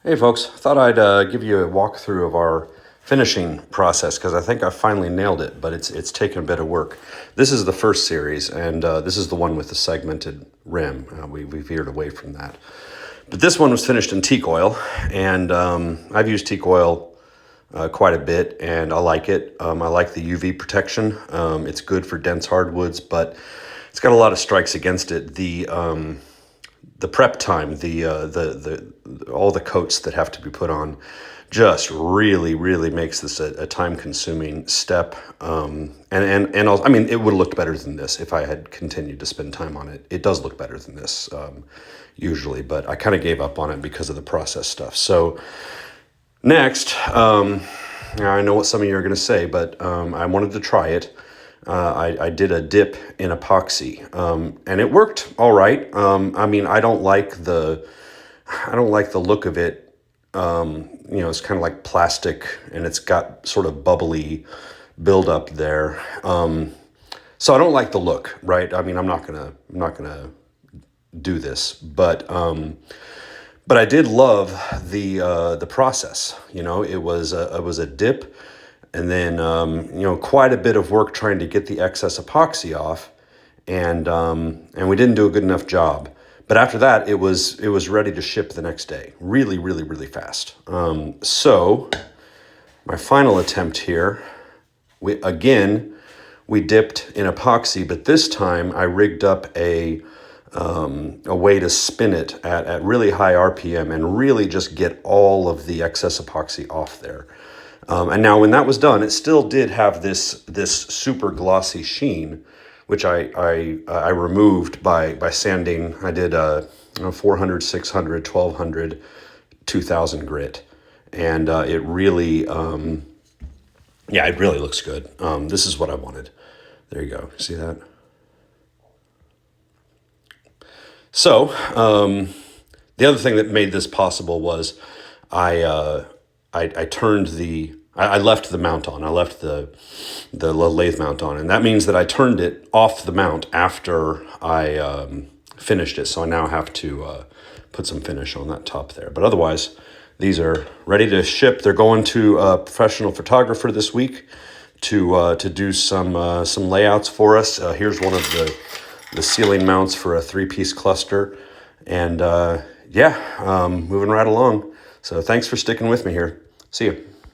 Hey folks, thought I'd give you a walkthrough of our finishing process because I think I finally nailed it, but it's taken a bit of work. This is the first series, and this is the one with the segmented rim. We veered away from that. But this one was finished in teak oil, and I've used teak oil quite a bit, and I like it. I like the UV protection. It's good for dense hardwoods, but it's got a lot of strikes against it. The prep time, the all the coats that have to be put on, just really makes this a time consuming step. And also, I mean, it would have looked better than this if I had continued to spend time on it. It does look better than this usually, but I kind of gave up on it because of the process stuff. So next, I know what some of you are going to say, but I wanted to try it. I did a dip in epoxy, and it worked all right. I mean, I don't like the look of it. It's kind of like plastic, and it's got sort of bubbly buildup there. So I don't like the look, right? I mean, I'm not gonna do this, but I did love the process. It was a dip, and then quite a bit of work trying to get the excess epoxy off, and we didn't do a good enough job. But after that, it was ready to ship the next day, really fast. So my final attempt here, we dipped in epoxy, but this time I rigged up a way to spin it at really high RPM and really just get all of the excess epoxy off there. And now when that was done, it still did have this super glossy sheen, which I removed by sanding. I did 400, 600, 1200, 2000 grit. And it really, it really looks good. This is what I wanted. There you go. See that? So the other thing that made this possible was I left the mount on. I left the lathe mount on, and that means that I turned it off the mount after I finished it. So I now have to put some finish on that top there. But otherwise, these are ready to ship. They're going to a professional photographer this week to do some layouts for us. Here's one of the ceiling mounts for a 3-piece cluster, and moving right along. So thanks for sticking with me here. See you.